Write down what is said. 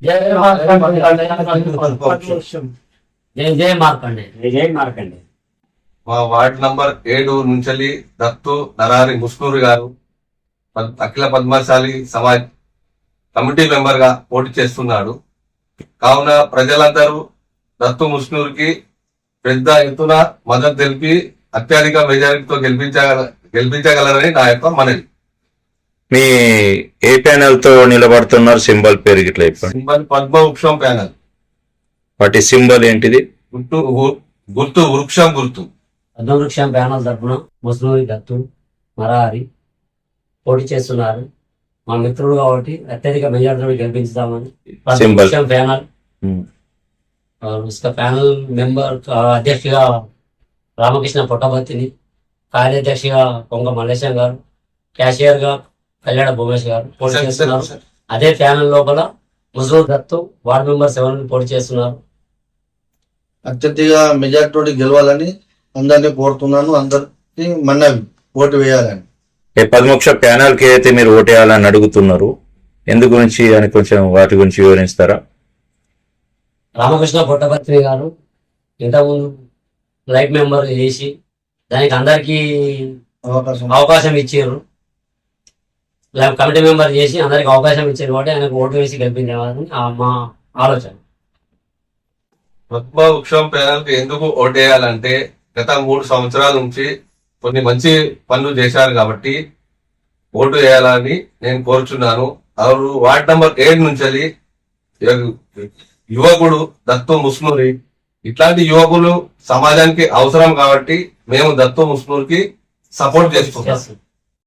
జై మార్కండే. జై మార్కండే. మా వార్డ్ నంబర్ 7 నుంచి దత్తు నరారి ముస్నూరు గారు అఖిల పద్మశాలి సమాజ్ కమిటీ మెంబర్ గా పోటీ చేస్తున్నాడు. కావున ప్రజలందరూ దత్తు ముస్నూరుకి పెద్ద ఎత్తున మద్దతు తెలిపి అత్యధిక మెజారిటీతో గెలిపించగలరని నా యొక్క మనవి. మీ ఏ ప్యానెల్ తో నిలబడుతున్నారు? సింబల్ పేరు గిట్లా సింబల్ పద్మ వృక్షం ప్యానెల్. వాటి సింబల్ ఏంటిది? గుర్తు వృక్షం గుర్తు. పద్మవృక్షం ప్యానల్ తరఫున ముస్నూరి దత్తు మరారి పోటీ చేస్తున్నారు. మా మిత్రుడు కాబట్టి అత్యధిక మెజార్టీతో గెలిపించుదామని పద్మవృక్షం ప్యానల్ ప్యానల్ మెంబర్ అధ్యక్షుగా రామకృష్ణ పుట్టబత్తిని, కార్యాధ్యక్షుగా పొంగ మల్లేశం గారు, క్యాషియర్ గా కళ్యాణ భూమేష్ గారు పోటీ చేస్తున్నారు. అదే ప్యానల్ లోపల ముస్నూరి దత్తు వార్డు మెంబర్ 7 పోటీ చేస్తున్నారు. అత్యధిక మెజార్టీ గెలవాలని అందరినీ కోరుతున్నాను. అందరికి మనవి ఓటు వేయాలని. పద్మవృక్ష ప్యానల్ కి అయితే మీరు ఓటేయాలని అడుగుతున్నారు, ఎందు గురించి అని కొంచెం వాటి గురించి వివరిస్తారా? రామకృష్ణ పుట్టపత్రి గారు ఇంతకుముందు లైఫ్ మెంబర్ చేసి దానికి అందరికీ అవకాశం ఇచ్చారు. కమిటీ మెంబర్ చేసి అందరికి అవకాశం ఇచ్చారు కాబట్టి ఆయనకు ఓటు వేసి గెలిపించాలని మా ఆలోచన. పద్మ వృక్షం ప్యానల్ కి ఎందుకు ఓటేయాలంటే గత 3 సంవత్సరాల నుంచి కొన్ని మంచి పనులు చేశారు కాబట్టి ఓటు వేయాలని నేను కోరుచున్నాను. వార్డ్ నంబర్ 7 నుంచి యువకుడు దత్తు ముస్నూరి, ఇట్లాంటి యువకులు సమాజానికి అవసరం కాబట్టి మేము దత్తు ముస్నూరికి సపోర్ట్ చేస్తున్నాం.